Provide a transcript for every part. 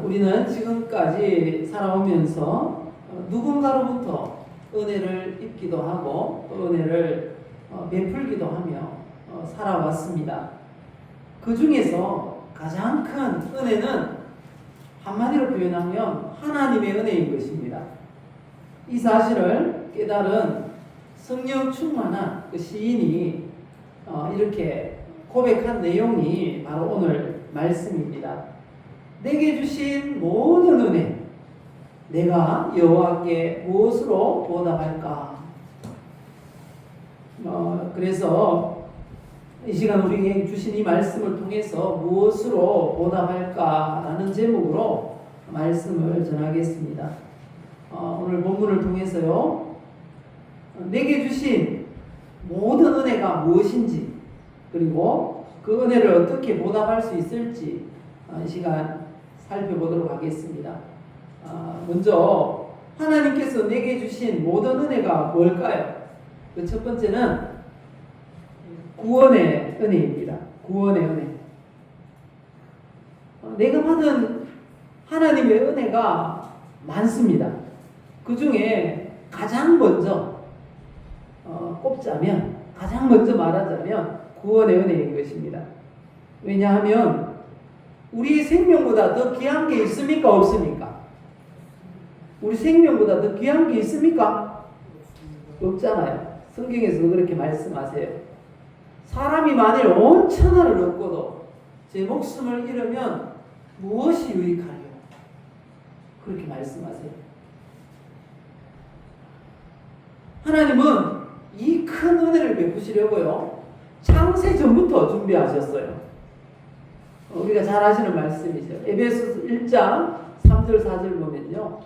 우리는 지금까지 살아오면서 누군가로부터 은혜를 입기도 하고 또 은혜를 베풀기도 하며 살아왔습니다. 그 중에서 가장 큰 은혜는 한마디로 표현하면 하나님의 은혜인 것입니다. 이 사실을 깨달은 성령 충만한 그 시인이 이렇게 고백한 내용이 바로 오늘 말씀입니다. 내게 주신 모든 은혜, 내가 여호와께 무엇으로 보답할까? 그래서 이 시간 우리에게 주신 이 말씀을 통해서 무엇으로 보답할까라는 제목으로 말씀을 전하겠습니다. 오늘 본문을 통해서요, 내게 주신 모든 은혜가 무엇인지, 그리고 그 은혜를 어떻게 보답할 수 있을지 이 시간 살펴보도록 하겠습니다. 먼저 하나님께서 내게 주신 모든 은혜가 뭘까요? 그 첫 번째는 구원의 은혜입니다. 구원의 은혜. 내가 받은 하나님의 은혜가 많습니다. 그 중에 가장 먼저 꼽자면, 가장 먼저 말하자면 구원의 은혜인 것입니다. 왜냐하면 우리 생명보다 더 귀한 게 있습니까? 없습니까? 우리 생명보다 더 귀한 게 있습니까? 없잖아요. 성경에서도 그렇게 말씀하세요. 사람이 만일 온 천하를 얻고도 제 목숨을 잃으면 무엇이 유익하리요? 그렇게 말씀하세요. 하나님은 이 큰 은혜를 베푸시려고요, 창세 전부터 준비하셨어요. 우리가 잘 아시는 말씀이죠. 에베소서 1장 3절 4절 보면요,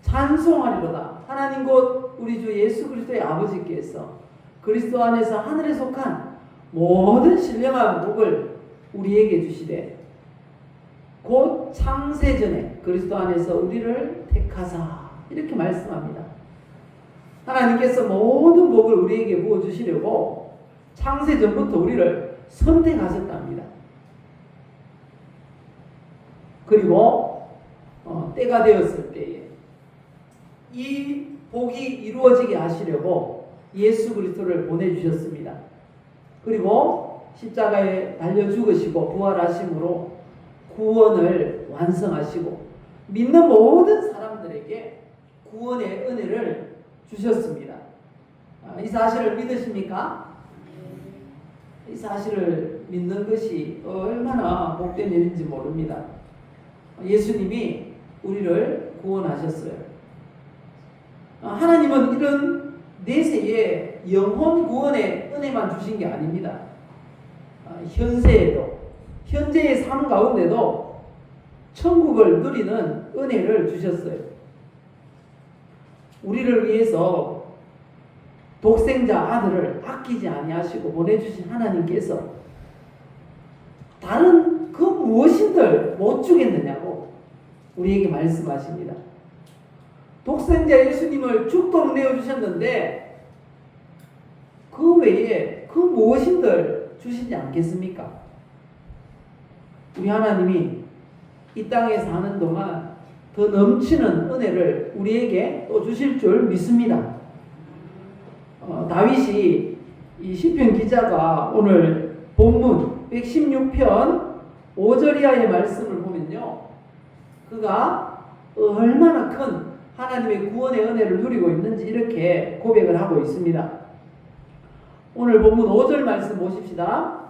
찬송하리로다 하나님 곧 우리 주 예수 그리스도의 아버지께서 그리스도 안에서 하늘에 속한 모든 신령한 복을 우리에게 주시되 곧 창세 전에 그리스도 안에서 우리를 택하사, 이렇게 말씀합니다. 하나님께서 모든 복을 우리에게 부어주시려고 창세 전부터 우리를 선택하셨답니다. 그리고 때가 되었을 때에 이 복이 이루어지게 하시려고 예수 그리스도를 보내주셨습니다. 그리고 십자가에 달려 죽으시고 부활하심으로 구원을 완성하시고 믿는 모든 사람들에게 구원의 은혜를 주셨습니다. 이 사실을 믿으십니까? 이 사실을 믿는 것이 얼마나 복된 일인지 모릅니다. 예수님이 우리를 구원하셨어요. 하나님은 이런 내세에 영혼 구원의 은혜만 주신 게 아닙니다. 현세에도, 현재의 삶 가운데도 천국을 누리는 은혜를 주셨어요. 우리를 위해서 독생자 아들을 아끼지 아니하시고 보내주신 하나님께서 다른 그 무엇인들 못 주겠느냐고 우리에게 말씀하십니다. 독생자 예수님을 죽도록 내어주셨는데 그 외에 그 무엇인들 주시지 않겠습니까? 우리 하나님이 이 땅에 사는 동안 더 넘치는 은혜를 우리에게 또 주실 줄 믿습니다. 다윗이 이 시편 기자가 오늘 본문 116편 5절 이하의 말씀을 보면요, 그가 얼마나 큰 하나님의 구원의 은혜를 누리고 있는지 이렇게 고백을 하고 있습니다. 오늘 본문 5절 말씀 보십시다.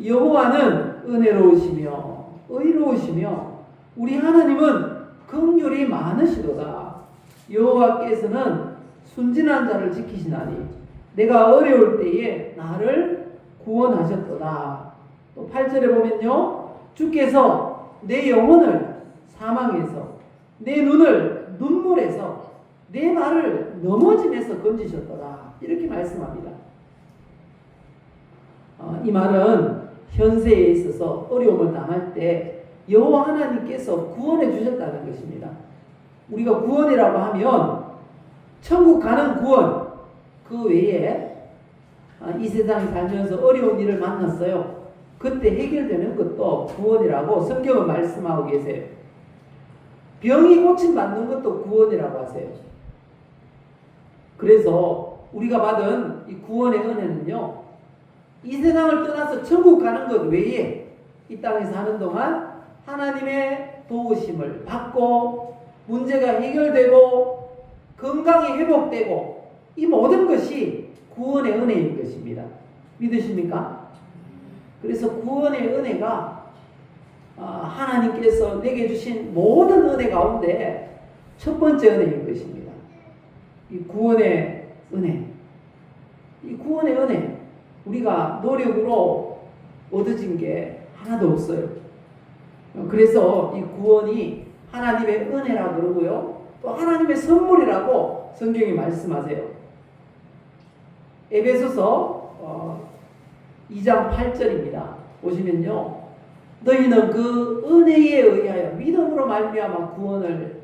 여호와는 은혜로우시며 의로우시며 우리 하나님은 긍휼이 많으시도다. 여호와께서는 순진한 자를 지키시나니 내가 어려울 때에 나를 구원하셨도다. 또 8절에 보면요, 주께서 내 영혼을 사망에서 내 눈을 눈물에서 내 발을 넘어짐에서 건지셨도다. 이렇게 말씀합니다. 이 말은 현세에 있어서 어려움을 당할 때 여호와 하나님께서 구원해 주셨다는 것입니다. 우리가 구원이라고 하면 천국 가는 구원, 그 외에 이 세상에 살면서 어려운 일을 만났어요. 그때 해결되는 것도 구원이라고 성경은 말씀하고 계세요. 병이 고침받는 것도 구원이라고 하세요. 그래서 우리가 받은 이 구원의 은혜는요, 이 세상을 떠나서 천국 가는 것 외에 이 땅에서 사는 동안 하나님의 도우심을 받고 문제가 해결되고 건강이 회복되고 이 모든 것이 구원의 은혜인 것입니다. 믿으십니까? 그래서 구원의 은혜가 하나님께서 내게 주신 모든 은혜 가운데 첫 번째 은혜인 것입니다. 이 구원의 은혜. 이 구원의 은혜. 우리가 노력으로 얻어진 게 하나도 없어요. 그래서 이 구원이 하나님의 은혜라고 그러고요. 또 하나님의 선물이라고 성경이 말씀하세요. 에베소서 2장 8절입니다. 보시면요. 너희는 그 은혜에 의하여 믿음으로 말미암아 구원을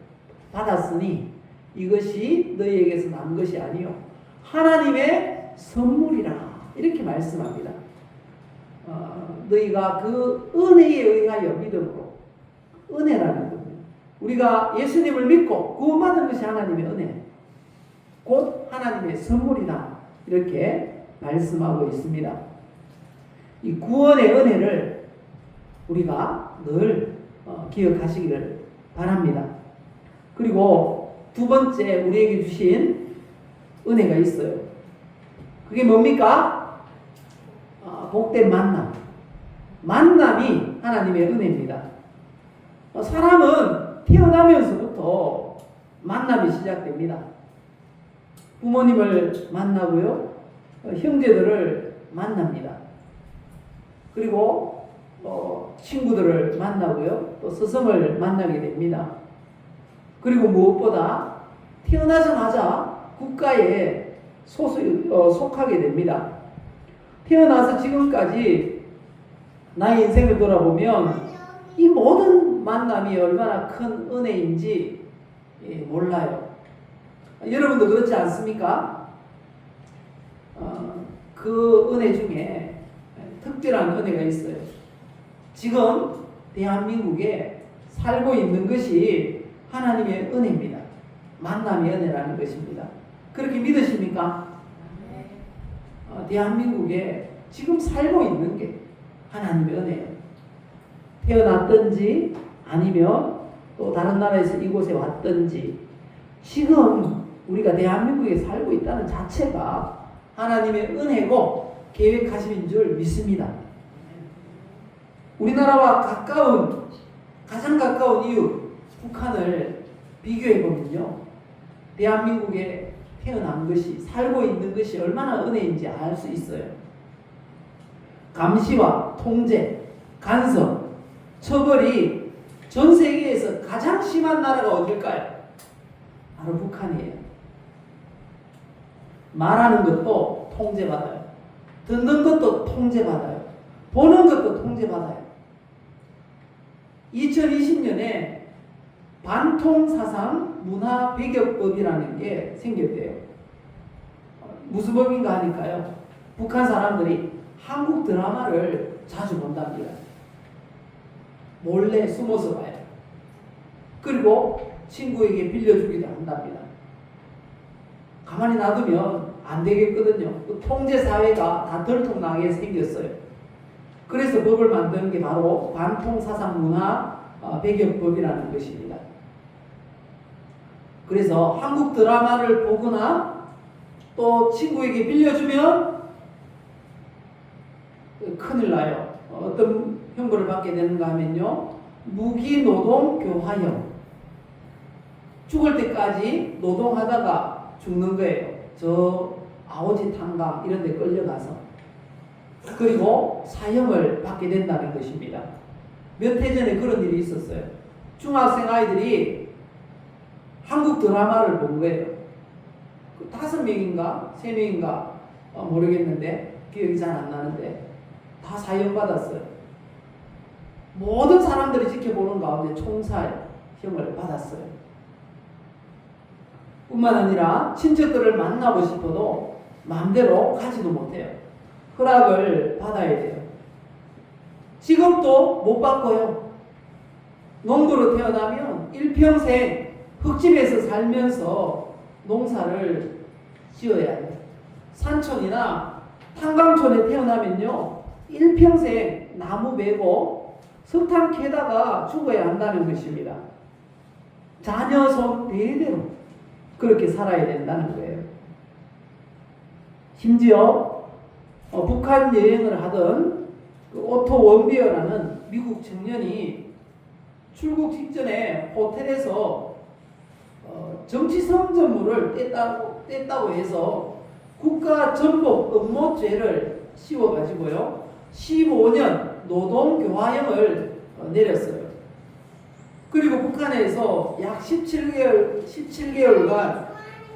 받았으니 이것이 너희에게서 난 것이 아니요 하나님의 선물이라 이렇게 말씀합니다. 너희가 그 은혜에 의하여 믿음으로 은혜라는 겁니다. 우리가 예수님을 믿고 구원받은 것이 하나님의 은혜 곧 하나님의 선물이다 이렇게 말씀하고 있습니다. 이 구원의 은혜를 우리가 늘 기억하시기를 바랍니다. 그리고 두 번째 우리에게 주신 은혜가 있어요. 그게 뭡니까? 복된 만남. 만남이 하나님의 은혜입니다. 사람은 태어나면서부터 만남이 시작됩니다. 부모님을 만나고요. 형제들을 만납니다. 그리고 친구들을 만나고요. 또 스승을 만나게 됩니다. 그리고 무엇보다 태어나자마자 국가에 속하게 됩니다. 태어나서 지금까지 나의 인생을 돌아보면 이 모든 만남이 얼마나 큰 은혜인지 몰라요. 여러분도 그렇지 않습니까? 그 은혜 중에 특별한 은혜가 있어요. 지금 대한민국에 살고 있는 것이 하나님의 은혜입니다. 만남의 은혜라는 것입니다. 그렇게 믿으십니까? 대한민국에 지금 살고 있는 게 하나님의 은혜예요. 태어났든지 아니면 또 다른 나라에서 이곳에 왔든지 지금 우리가 대한민국에 살고 있다는 자체가 하나님의 은혜고 계획하심인 줄 믿습니다. 우리나라와 가장 가까운 이웃 북한을 비교해 보면요, 대한민국에 태어난 것이 살고 있는 것이 얼마나 은혜인지 알 수 있어요. 감시와 통제, 간섭, 처벌이 전 세계에서 가장 심한 나라가 어딜까요? 바로 북한이에요. 말하는 것도 통제받아요. 듣는 것도 통제받아요. 보는 것도 통제받아요. 2020년에 반통사상 문화배격법이라는 게 생겼대요. 무슨 법인가 하니까요, 북한 사람들이 한국 드라마를 자주 본답니다. 몰래 숨어서 봐요. 그리고 친구에게 빌려주기도 한답니다. 가만히 놔두면 안 되겠거든요. 그 통제사회가 다 들통나게 생겼어요. 그래서 법을 만드는 게 바로 반통사상 문화 배격법이라는 것입니다. 그래서 한국 드라마를 보거나 또 친구에게 빌려주면 큰일 나요. 어떤 형벌을 받게 되는가 하면요, 무기노동 교화형. 죽을 때까지 노동하다가 죽는 거예요. 저 아오지 탄광 이런 데 끌려가서. 그리고 사형을 받게 된다는 것입니다. 몇 해 전에 그런 일이 있었어요. 중학생 아이들이 한국 드라마를 본 거예요. 5명인가 3명인가 모르겠는데 기억이 잘 안 나는데 다 사형 받았어요. 모든 사람들이 지켜보는 가운데 총살형을 받았어요. 뿐만 아니라 친척들을 만나고 싶어도 마음대로 가지도 못해요. 허락을 받아야 돼요. 직업도 못 바꿔요. 농부로 태어나면 일평생 흙집에서 살면서 농사를 지어야 해요. 산촌이나 탄광촌에 태어나면요, 일평생 나무 베고 석탄 캐다가 죽어야 한다는 것입니다. 자녀 손 대대로 그렇게 살아야 된다는 거예요. 심지어 북한 여행을 하던 그 오토 원비어라는 미국 청년이 출국 직전에 호텔에서 정치 선전물을 뗐다고 해서 국가 전복 음모죄를 씌워가지고요, 15년 노동교화형을 내렸어요. 그리고 북한에서 약 17개월간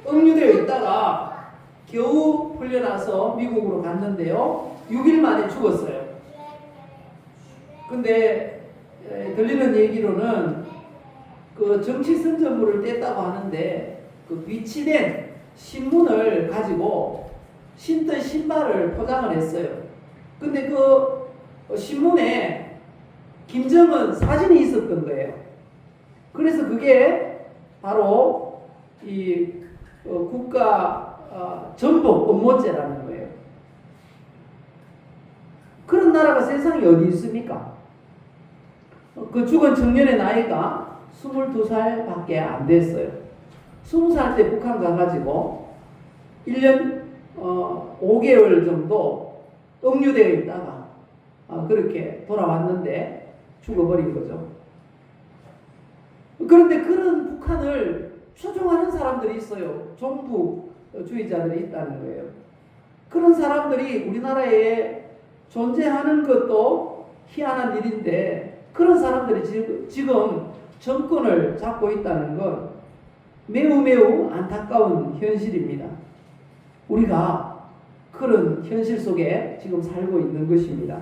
억류되어 있다가 겨우 풀려나서 미국으로 갔는데요, 6일 만에 죽었어요. 근데 들리는 얘기로는 그 정치 선전물을 뗐다고 하는데 그 비치된 신문을 가지고 신던 신발을 포장을 했어요. 근데 그 신문에 김정은 사진이 있었던 거예요. 그래서 그게 바로 이 국가 전복 음모죄라는 거예요. 그런 나라가 세상에 어디 있습니까? 그 죽은 청년의 나이가 22살밖에 안 됐어요. 20살 때 북한 가가지고 1년 5개월 정도 억류되어 있다가 그렇게 돌아왔는데 죽어버린 거죠. 그런데 그런 북한을 추종하는 사람들이 있어요. 종북주의자들이 있다는 거예요. 그런 사람들이 우리나라에 존재하는 것도 희한한 일인데, 그런 사람들이 지금 정권을 잡고 있다는 건 매우 매우 안타까운 현실입니다. 우리가 그런 현실 속에 지금 살고 있는 것입니다.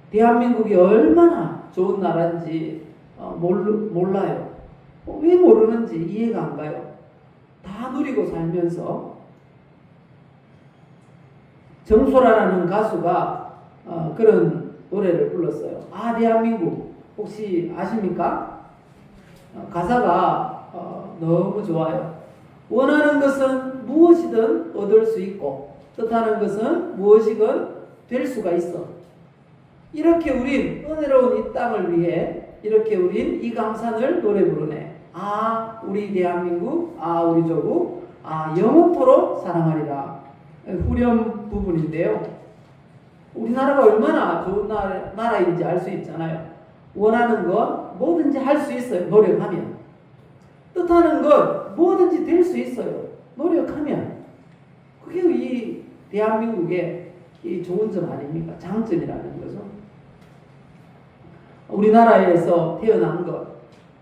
대한민국이 얼마나 좋은 나라인지 몰라요. 왜 모르는지 이해가 안 가요. 다 누리고 살면서. 정소라라는 가수가 그런 노래를 불렀어요. 아, 대한민국. 혹시 아십니까? 가사가 너무 좋아요. 원하는 것은 무엇이든 얻을 수 있고 뜻하는 것은 무엇이든 될 수가 있어. 이렇게 우린 은혜로운 이 땅을 위해 이렇게 우린 이 강산을 노래 부르네. 아, 우리 대한민국, 아, 우리 조국, 아, 영원토록 사랑하리라. 후렴 부분인데요. 우리나라가 얼마나 좋은 나라인지 알 수 있잖아요. 원하는 것 뭐든지 할 수 있어요. 노력하면. 뜻하는 것 뭐든지 될 수 있어요. 노력하면. 그게 이 대한민국의 이 좋은 점 아닙니까? 장점이라는 거죠. 우리나라에서 태어난 것,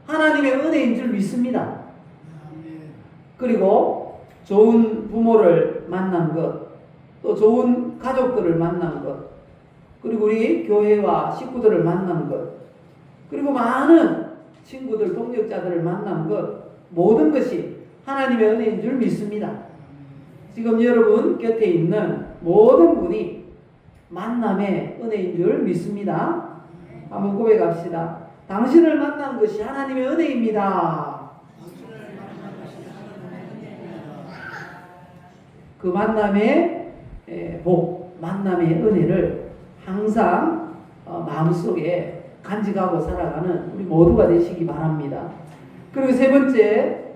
하나님의 은혜인 줄 믿습니다. 그리고 좋은 부모를 만난 것, 또 좋은 가족들을 만난 것, 그리고 우리 교회와 식구들을 만난 것, 그리고 많은 친구들, 동역자들을 만난 것, 모든 것이 하나님의 은혜인 줄 믿습니다. 지금 여러분 곁에 있는 모든 분이 만남의 은혜인 줄 믿습니다. 한번 고백합시다. 당신을 만난 것이 하나님의 은혜입니다. 그 만남의 복, 만남의 은혜를 항상 마음속에 간직하고 살아가는 우리 모두가 되시기 바랍니다. 그리고 세 번째,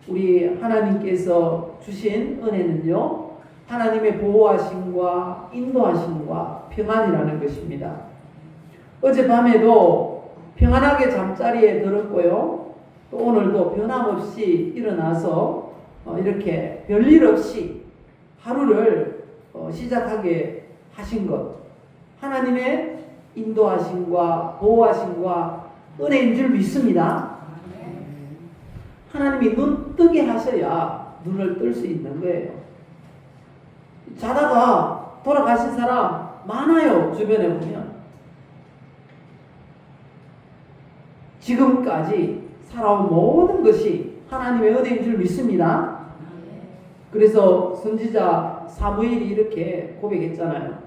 우리 하나님께서 주신 은혜는요, 하나님의 보호하심과 인도하심과 평안이라는 것입니다. 어젯밤에도 평안하게 잠자리에 들었고요, 또 오늘도 변함없이 일어나서 이렇게 별일 없이 하루를 시작하게 하신 것, 하나님의 인도하심과 보호하심과 은혜인 줄 믿습니다. 하나님이 눈 뜨게 하셔야 눈을 뜰 수 있는 거예요. 자다가 돌아가신 사람 많아요. 주변에 보면. 지금까지 살아온 모든 것이 하나님의 은혜인 줄 믿습니다. 그래서 선지자 사무엘이 이렇게 고백했잖아요.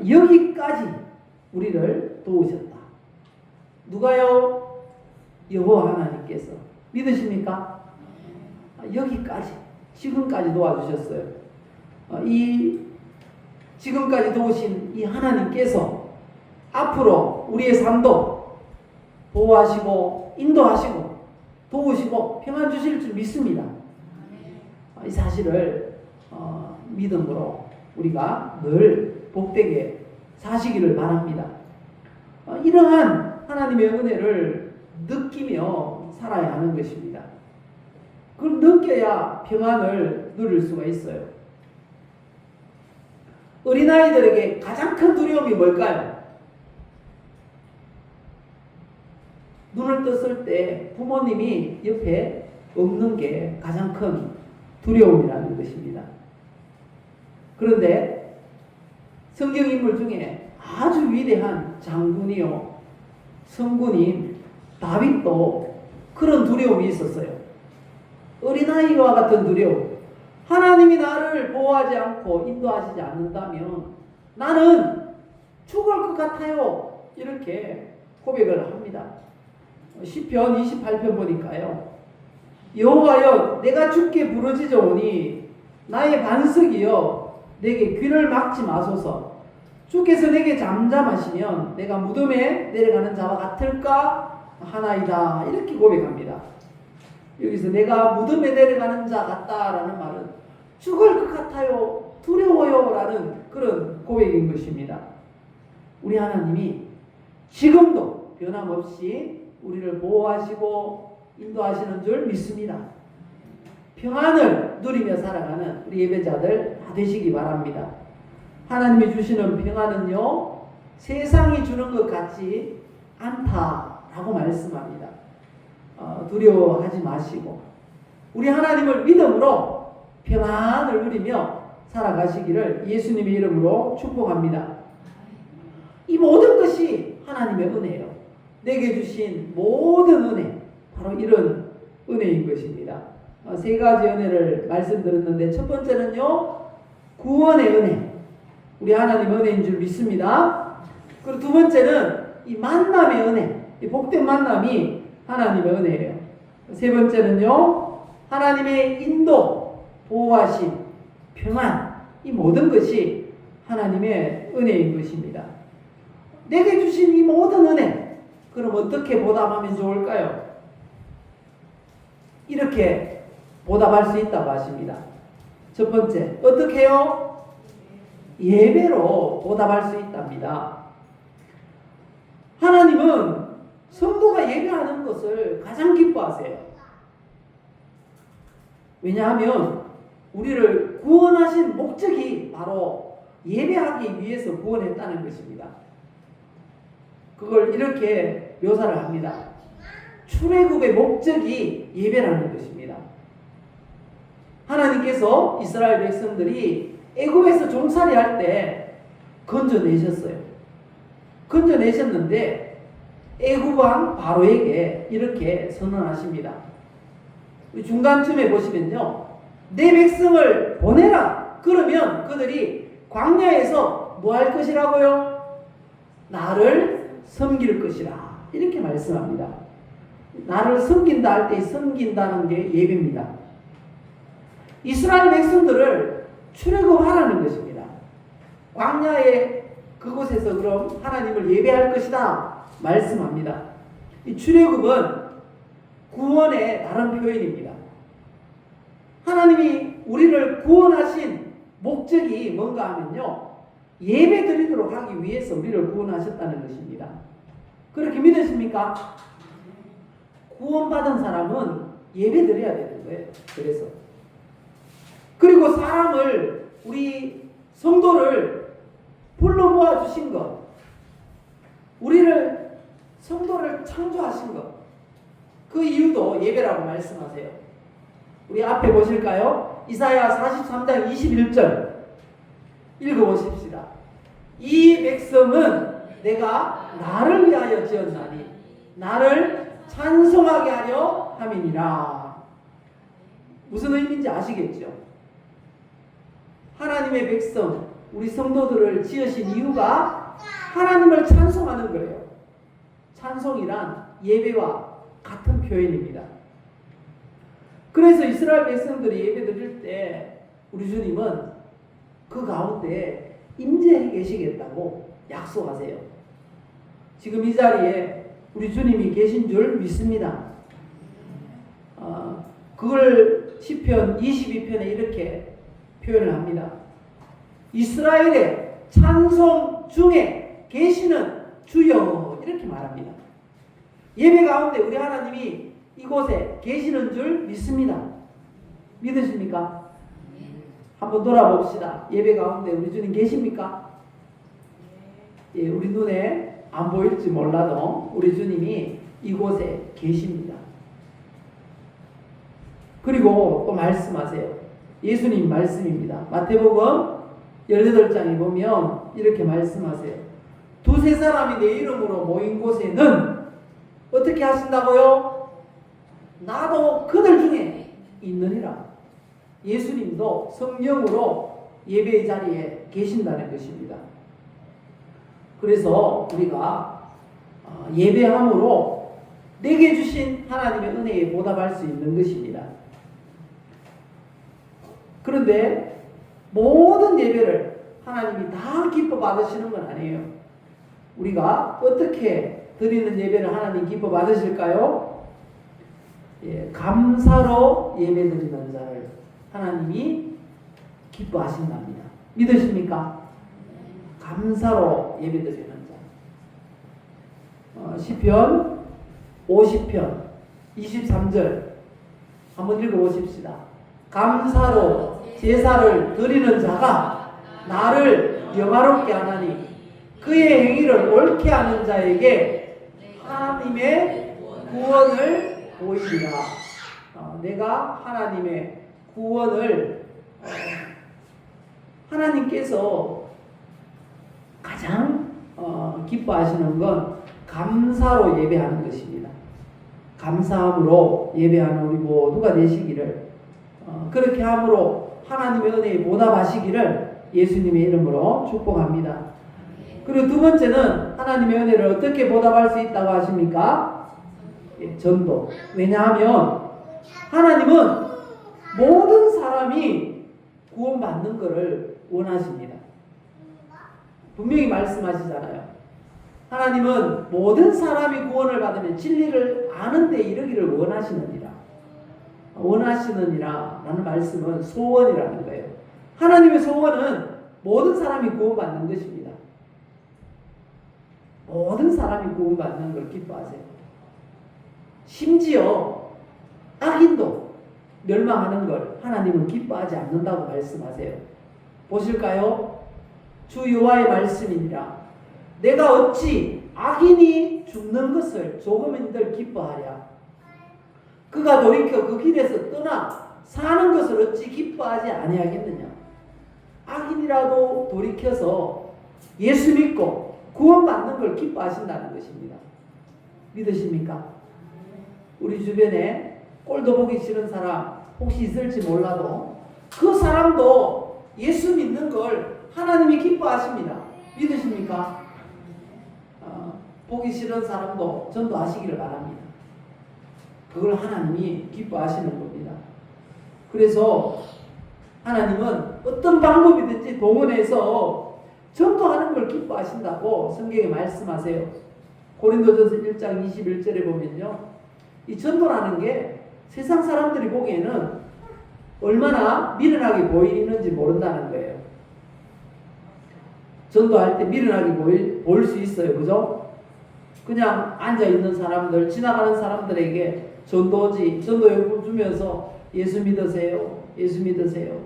여기까지 우리를 도우셨다. 누가요? 여호와 하나님께서. 믿으십니까? 여기까지, 지금까지 도와주셨어요. 이 지금까지 도우신 이 하나님께서 앞으로 우리의 삶도 보호하시고 인도하시고 도우시고 평안 주실 줄 믿습니다. 이 사실을 믿음으로 우리가 늘 복되게 사시기를 바랍니다. 이러한 하나님의 은혜를 느끼며 살아야 하는 것입니다. 그걸 느껴야 평안을 누릴 수가 있어요. 어린아이들에게 가장 큰 두려움이 뭘까요? 눈을 떴을 때 부모님이 옆에 없는 게 가장 큰 두려움이라는 것입니다. 그런데 성경 인물 중에 아주 위대한 장군이요 성군인 다윗도 그런 두려움이 있었어요. 어린아이와 같은 두려움. 하나님이 나를 보호하지 않고 인도하시지 않는다면 나는 죽을 것 같아요. 이렇게 고백을 합니다. 시편 28편 보니까요. 여호와여 내가 주께 부르짖어오니 나의 반석이여 내게 귀를 막지 마소서. 주께서 내게 잠잠하시면 내가 무덤에 내려가는 자와 같을까 하나이다. 이렇게 고백합니다. 여기서 내가 무덤에 내려가는 자 같다라는 말은 죽을 것 같아요, 두려워요 라는 그런 고백인 것입니다. 우리 하나님이 지금도 변함없이 우리를 보호하시고 인도하시는 줄 믿습니다. 평안을 누리며 살아가는 우리 예배자들 다 되시기 바랍니다. 하나님이 주시는 평안은요 세상이 주는 것 같지 않다라고 말씀합니다. 두려워하지 마시고 우리 하나님을 믿음으로 평안을 누리며 살아가시기를 예수님의 이름으로 축복합니다. 이 모든 것이 하나님의 은혜예요. 내게 주신 모든 은혜 바로 이런 은혜인 것입니다. 세 가지 은혜를 말씀드렸는데 첫 번째는요 구원의 은혜, 우리 하나님 은혜인 줄 믿습니다. 그리고 두 번째는 이 만남의 은혜, 이 복된 만남이 하나님의 은혜예요. 세 번째는요 하나님의 인도, 보호하심, 평안, 이 모든 것이 하나님의 은혜인 것입니다. 내게 주신 이 모든 은혜, 그럼 어떻게 보답하면 좋을까요? 이렇게 보답할 수 있다고 하십니다. 첫 번째, 어떻게 해요? 예배로 보답할 수 있답니다. 하나님은 성도가 예배하는 것을 가장 기뻐하세요. 왜냐하면 우리를 구원하신 목적이 바로 예배하기 위해서 구원했다는 것입니다. 그걸 이렇게 묘사를 합니다. 출애굽의 목적이 예배라는 것입니다. 하나님께서 이스라엘 백성들이 애굽에서 종살이 할 때 건져내셨어요. 건져내셨는데 애굽 왕 바로에게 이렇게 선언하십니다. 중간쯤에 보시면요, 내 백성을 보내라. 그러면 그들이 광야에서 뭐 할 것이라고요? 나를 섬길 것이라. 이렇게 말씀합니다. 나를 섬긴다 할 때 섬긴다는 게 예배입니다. 이스라엘 백성들을 출애굽하라는 것입니다. 광야의 그곳에서 그럼 하나님을 예배할 것이다 말씀합니다. 이 출애굽은 구원의 다른 표현입니다. 하나님이 우리를 구원하신 목적이 뭔가 하면요, 예배 드리도록 하기 위해서 우리를 구원하셨다는 것입니다. 그렇게 믿으십니까? 구원받은 사람은 예배 드려야 되는 거예요. 그래서 그리고 사람을, 우리 성도를 불러 모아 주신 것, 우리를 성도를 창조하신 것, 그 이유도 예배라고 말씀하세요. 우리 앞에 보실까요? 이사야 43장 21절 읽어보십시다. 이 백성은 내가 나를 위하여 지었나니 나를 찬송하게 하려 함이니라. 무슨 의미인지 아시겠죠? 하나님의 백성, 우리 성도들을 지으신 이유가 하나님을 찬송하는 거예요. 찬송이란 예배와 같은 표현입니다. 그래서 이스라엘 백성들이 예배 드릴 때 우리 주님은 그 가운데 임재해 계시겠다고 약속하세요. 지금 이 자리에 우리 주님이 계신 줄 믿습니다. 그걸 시편 22편에 이렇게 표현을 합니다. 이스라엘의 찬송 중에 계시는 주여, 이렇게 말합니다. 예배 가운데 우리 하나님이 이곳에 계시는 줄 믿습니다. 믿으십니까? 한번 돌아봅시다. 예배 가운데 우리 주님 계십니까? 예, 우리 눈에 안 보일지 몰라도 우리 주님이 이곳에 계십니다. 그리고 또 말씀하세요. 예수님 말씀입니다. 마태복음 18장에 보면 이렇게 말씀하세요. 두세 사람이 내 이름으로 모인 곳에는 어떻게 하신다고요? 나도 그들 중에 있느니라. 예수님도 성령으로 예배의 자리에 계신다는 것입니다. 그래서 우리가 예배함으로 내게 주신 하나님의 은혜에 보답할 수 있는 것입니다. 그런데 모든 예배를 하나님이 다 기뻐 받으시는 건 아니에요. 우리가 어떻게 드리는 예배를 하나님 기뻐 받으실까요? 예, 감사로 예배 드리는 자를 하나님이 기뻐하신답니다. 믿으십니까? 감사로 예배 드리는 자. 시편 50편 23절 한번 읽어보십시다. 감사로 제사를 드리는 자가 나를 영화롭게 하나니 그의 행위를 옳게 하는 자에게 하나님의 구원을 보이리라. 내가 하나님의 구원을 하나님께서 가장 기뻐하시는 건 감사로 예배하는 것입니다. 감사함으로 예배하는 우리 모두가 되시기를, 그렇게 함으로 하나님의 은혜에 보답하시기를 예수님의 이름으로 축복합니다. 그리고 두 번째는 하나님의 은혜를 어떻게 보답할 수 있다고 하십니까? 예, 전도. 왜냐하면 하나님은 모든 사람이 구원받는 것을 원하십니다. 분명히 말씀하시잖아요. 하나님은 모든 사람이 구원을 받으면 진리를 아는 데 이르기를 원하시느니라. 원하시느니라 라는 말씀은 소원이라는 거예요. 하나님의 소원은 모든 사람이 구원받는 것입니다. 모든 사람이 구원받는 걸 기뻐하세요. 심지어 악인도 멸망하는 걸 하나님은 기뻐하지 않는다고 말씀하세요. 보실까요? 주 여호와의 말씀이니라. 내가 어찌 악인이 죽는 것을 조금인들 기뻐하랴. 그가 돌이켜 그 길에서 떠나 사는 것을 어찌 기뻐하지 아니하겠느냐. 악인이라도 돌이켜서 예수 믿고 구원받는 걸 기뻐하신다는 것입니다. 믿으십니까? 우리 주변에 꼴도 보기 싫은 사람 혹시 있을지 몰라도 그 사람도 예수 믿는 걸 하나님이 기뻐하십니다. 믿으십니까? 보기 싫은 사람도 전도하시기를 바랍니다. 그걸 하나님이 기뻐하시는 겁니다. 그래서 하나님은 어떤 방법이든지 동원해서 전도하는 걸 기뻐하신다고 성경에 말씀하세요. 고린도전서 1장 21절에 보면요, 이 전도라는 게 세상 사람들이 보기에는 얼마나 미련하게 보이는지 모른다는 거예요. 전도할 때 미련하게 보일 수 있어요. 그죠? 그냥 앉아있는 사람들, 지나가는 사람들에게 전도요금 주면서 예수 믿으세요. 예수 믿으세요.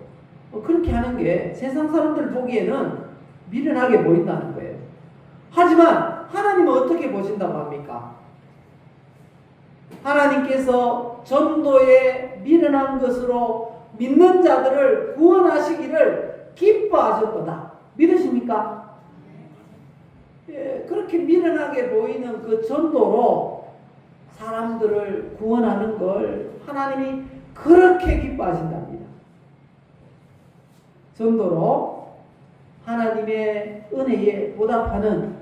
그렇게 하는 게 세상 사람들 보기에는 미련하게 보인다는 거예요. 하지만 하나님은 어떻게 보신다고 합니까? 하나님께서 전도에 미련한 것으로 믿는 자들을 구원하시기를 기뻐하셨도다. 믿으십니까? 예, 그렇게 미련하게 보이는 그 전도로 사람들을 구원하는 걸 하나님이 그렇게 기뻐하신답니다. 전도로 하나님의 은혜에 보답하는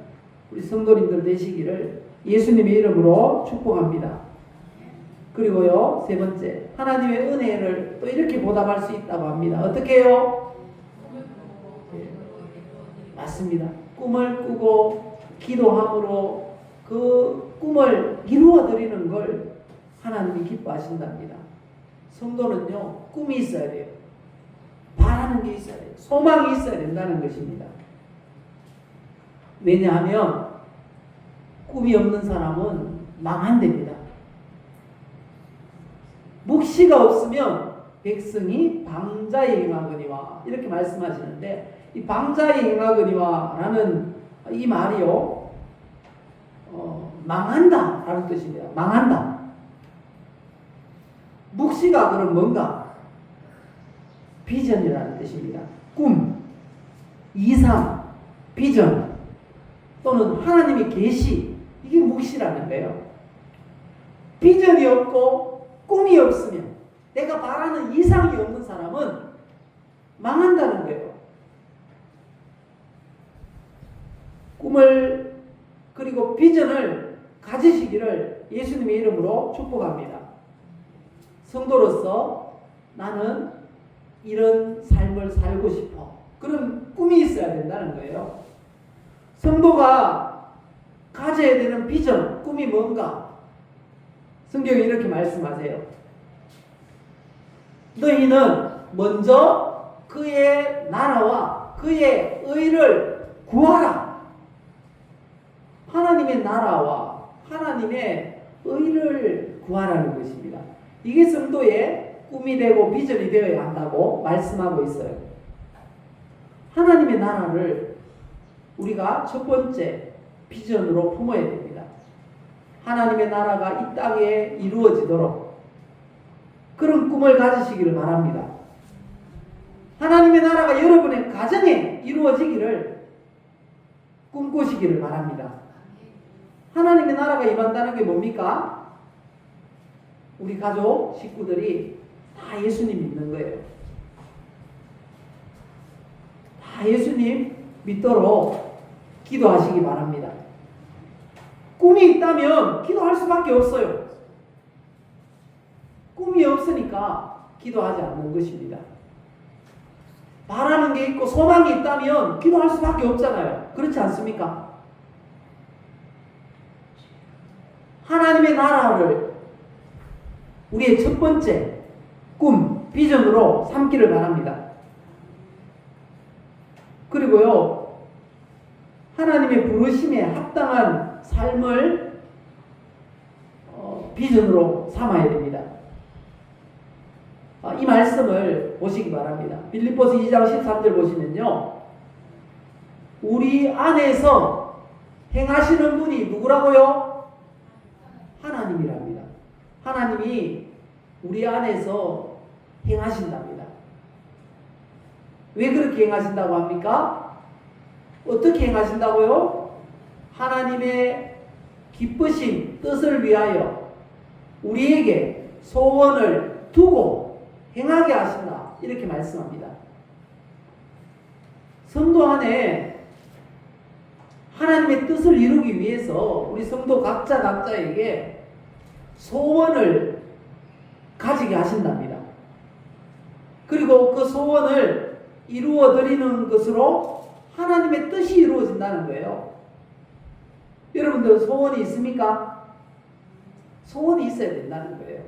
우리 성도님들 되시기를 예수님의 이름으로 축복합니다. 그리고요, 세 번째, 하나님의 은혜를 또 이렇게 보답할 수 있다고 합니다. 어떻게 해요? 맞습니다. 꿈을 꾸고 기도함으로 그 꿈을 이루어드리는 걸 하나님이 기뻐하신답니다. 성도는요, 꿈이 있어야 돼요. 바라는 게 있어야 돼요. 소망이 있어야 된다는 것입니다. 왜냐하면 꿈이 없는 사람은 망한답니다. 묵시가 없으면 백성이 방자에 행하거니와 이렇게 말씀하시는데, 이 방자에 행하거니와 라는 이 말이요, 망한다 라는 뜻입니다. 망한다. 묵시가 그럼 뭔가? 비전이라는 뜻입니다. 꿈, 이상, 비전 또는 하나님의 계시, 이게 묵시라는 거예요. 비전이 없고 꿈이 없으면, 내가 바라는 이상이 없는 사람은 망한다는 거예요. 꿈을 그리고 비전을 가지시기를 예수님의 이름으로 축복합니다. 성도로서 나는 이런 삶을 살고 싶어. 그런 꿈이 있어야 된다는 거예요. 성도가 가져야 되는 비전, 꿈이 뭔가? 성경이 이렇게 말씀하세요. 너희는 먼저 그의 나라와 그의 의를 구하라. 하나님의 나라와 하나님의 의를 구하라는 것입니다. 이게 성도의 꿈이 되고 비전이 되어야 한다고 말씀하고 있어요. 하나님의 나라를 우리가 첫 번째 비전으로 품어야 됩니다. 하나님의 나라가 이 땅에 이루어지도록 그런 꿈을 가지시기를 바랍니다. 하나님의 나라가 여러분의 가정에 이루어지기를 꿈꾸시기를 바랍니다. 하나님의 나라가 임한다는 게 뭡니까? 우리 가족, 식구들이 다 예수님 믿는 거예요. 다 예수님 믿도록 기도하시기 바랍니다. 꿈이 있다면 기도할 수밖에 없어요. 꿈이 없으니까 기도하지 않는 것입니다. 바라는 게 있고 소망이 있다면 기도할 수밖에 없잖아요. 그렇지 않습니까? 하나님의 나라를 우리의 첫 번째 꿈, 비전으로 삼기를 바랍니다. 그리고요, 하나님의 부르심에 합당한 삶을 비전으로 삼아야 됩니다. 이 말씀을 보시기 바랍니다. 빌립보서 2장 13절 보시면요, 우리 안에서 행하시는 분이 누구라고요? 하나님이랍니다. 하나님이 우리 안에서 행하신답니다. 왜 그렇게 행하신다고 합니까? 어떻게 행하신다고요? 하나님의 기쁘신 뜻을 위하여 우리에게 소원을 두고 행하게 하신다. 이렇게 말씀합니다. 성도 안에 하나님의 뜻을 이루기 위해서 우리 성도 각자에게 소원을 가지게 하신답니다. 그리고 그 소원을 이루어 드리는 것으로 하나님의 뜻이 이루어진다는 거예요. 여러분들 소원이 있습니까? 소원이 있어야 된다는 거예요.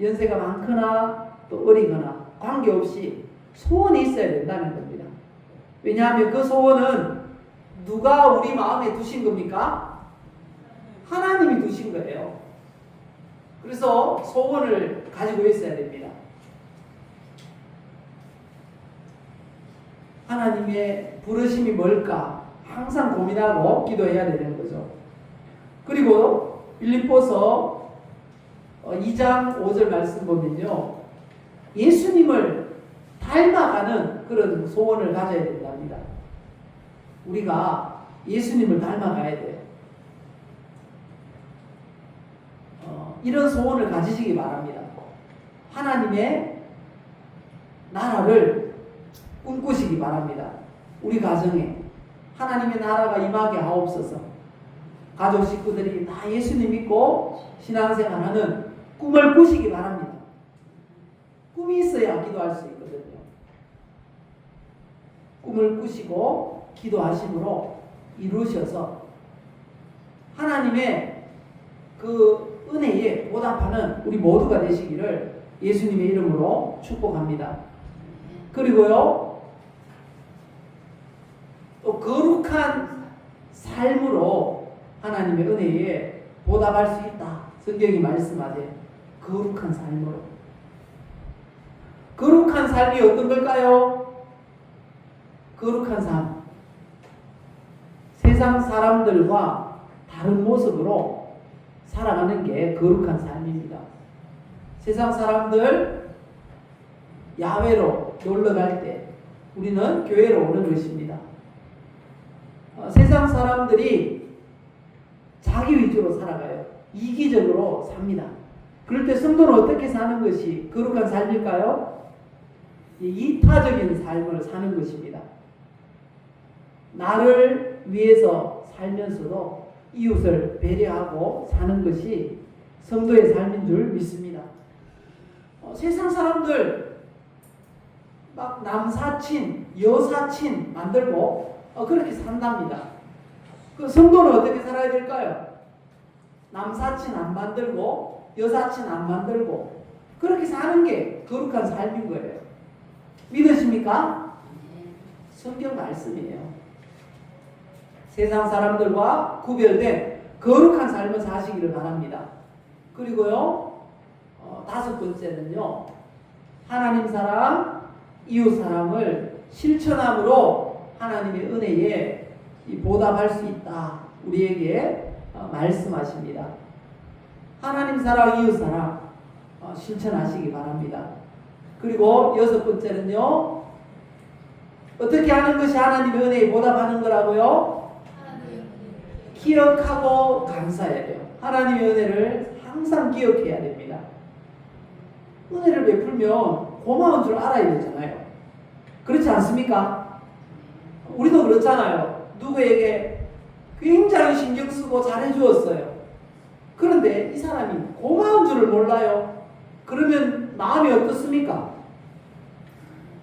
연세가 많거나 또 어리거나 관계없이 소원이 있어야 된다는 겁니다. 왜냐하면 그 소원은 누가 우리 마음에 두신 겁니까? 하나님이 두신 거예요. 그래서 소원을 가지고 있어야 됩니다. 하나님의 부르심이 뭘까? 항상 고민하고 기도해야 되는 거죠. 그리고 빌립보서 2장 5절 말씀 보면요, 예수님을 닮아가는 그런 소원을 가져야 된답니다. 우리가 예수님을 닮아가야 돼요. 이런 소원을 가지시기 바랍니다. 하나님의 나라를 꿈꾸시기 바랍니다. 우리 가정에 하나님의 나라가 임하게 하옵소서. 가족 식구들이 다 예수님 믿고 신앙생활하는 꿈을 꾸시기 바랍니다. 꿈이 있어야 기도할 수 있거든요. 꿈을 꾸시고 기도하심으로 이루셔서 하나님의 그 은혜에 보답하는 우리 모두가 되시기를 예수님의 이름으로 축복합니다. 그리고요, 또 거룩한 삶으로 하나님의 은혜에 보답할 수 있다. 성경이 말씀하세요. 거룩한 삶으로. 거룩한 삶이 어떤 걸까요? 거룩한 삶. 세상 사람들과 다른 모습으로 살아가는 게 거룩한 삶입니다. 세상 사람들 야외로 놀러 갈 때 우리는 교회로 오는 것입니다. 세상 사람들이 자기 위주로 살아가요. 이기적으로 삽니다. 그럴 때 성도는 어떻게 사는 것이 거룩한 삶일까요? 이타적인 삶을 사는 것입니다. 나를 위해서 살면서도 이웃을 배려하고 사는 것이 성도의 삶인 줄 믿습니다. 세상 사람들 막 남사친, 여사친 만들고 그렇게 산답니다. 그 성도는 어떻게 살아야 될까요? 남사친 안 만들고 여사친 안 만들고 그렇게 사는 게 거룩한 삶인 거예요. 믿으십니까? 성경 말씀이에요. 세상 사람들과 구별된 거룩한 삶을 사시기를 바랍니다. 그리고요, 5번째는요, 하나님 사랑, 이웃 사랑을 실천함으로 하나님의 은혜에 보답할 수 있다. 우리에게 말씀하십니다. 하나님 사랑, 이웃 사랑 실천하시기 바랍니다. 그리고 6번째는요, 어떻게 하는 것이 하나님의 은혜에 보답하는 거라고요? 기억하고 감사해야 돼요. 하나님의 은혜를 항상 기억해야 됩니다. 은혜를 베풀면 고마운 줄 알아야 되잖아요. 그렇지 않습니까? 우리도 그렇잖아요. 누구에게 굉장히 신경 쓰고 잘해 주었어요. 그런데 이 사람이 고마운 줄을 몰라요. 그러면 마음이 어떻습니까?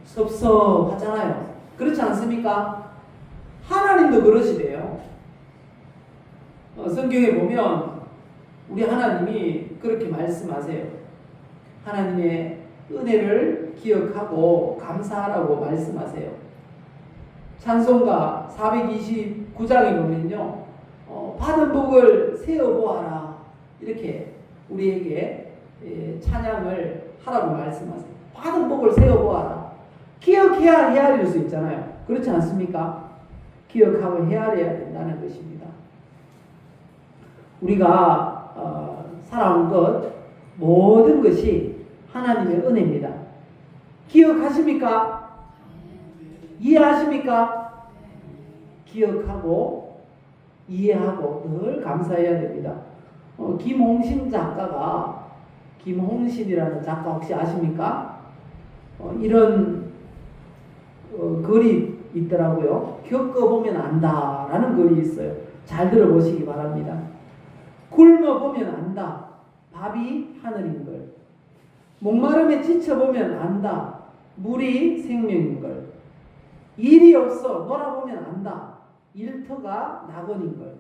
섭섭하잖아요. 그렇지 않습니까? 하나님도 그러시대요. 성경에 보면 우리 하나님이 그렇게 말씀하세요. 하나님의 은혜를 기억하고 감사하라고 말씀하세요. 찬송가 429장에 보면요, 받은 복을 세어보아라, 이렇게 우리에게 찬양을 하라고 말씀하세요. 받은 복을 세어보아라. 기억해야 헤아릴 수 있잖아요. 그렇지 않습니까? 기억하고 헤아려야 된다는 것입니다. 우리가 살아온 것 모든 것이 하나님의 은혜입니다. 기억하십니까? 이해하십니까? 기억하고 이해하고 늘 감사해야 됩니다. 김홍신 작가가, 김홍신이라는 작가 혹시 아십니까? 이런 글이 있더라고요. 겪어보면 안다라는 글이 있어요. 잘 들어보시기 바랍니다. 굶어보면 안다. 밥이 하늘인 걸. 목마름에 지쳐보면 안다. 물이 생명인 걸. 일이 없어 놀아보면 안다. 일터가 낙원인 걸.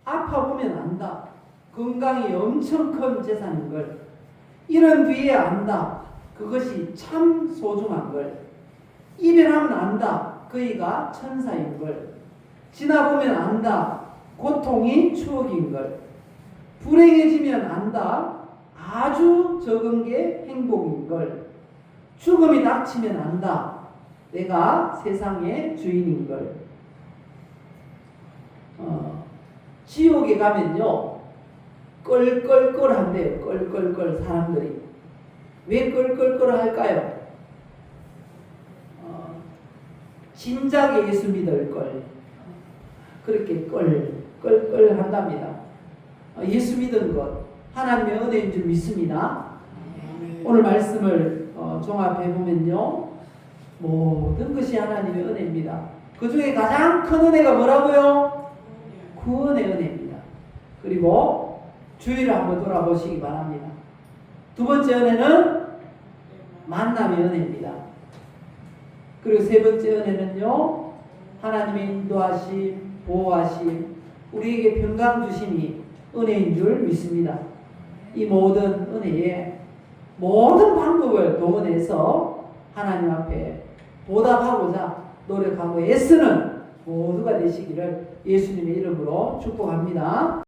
아파보면 안다. 건강이 엄청 큰 재산인 걸. 이런 뒤에 안다. 그것이 참 소중한 걸. 이별하면 안다. 그이가 천사인 걸. 지나보면 안다. 고통이 추억인 걸. 불행해지면 안다. 아주 적은 게 행복인 걸. 죽음이 닥치면 안다. 내가 세상의 주인인 걸. 지옥에 가면요, 껄껄껄한데요. 껄껄껄 사람들이. 왜 껄껄껄 할까요? 진작에 예수 믿을 걸. 그렇게 껄껄 한답니다. 예수 믿은 것, 하나님의 은혜인 줄 믿습니다. 오늘 말씀을 종합해 보면요, 모든 것이 하나님의 은혜입니다. 그 중에 가장 큰 은혜가 뭐라고요? 구원의 은혜입니다. 그리고 주의를 한번 돌아보시기 바랍니다. 두 번째 은혜는 만남의 은혜입니다. 그리고 세 번째 은혜는요, 하나님의 인도하심, 보호하심, 우리에게 평강 주심이 은혜인 줄 믿습니다. 이 모든 은혜에 모든 방법을 동원해서 하나님 앞에 보답하고자 노력하고 애쓰는 모두가 되시기를 예수님의 이름으로 축복합니다.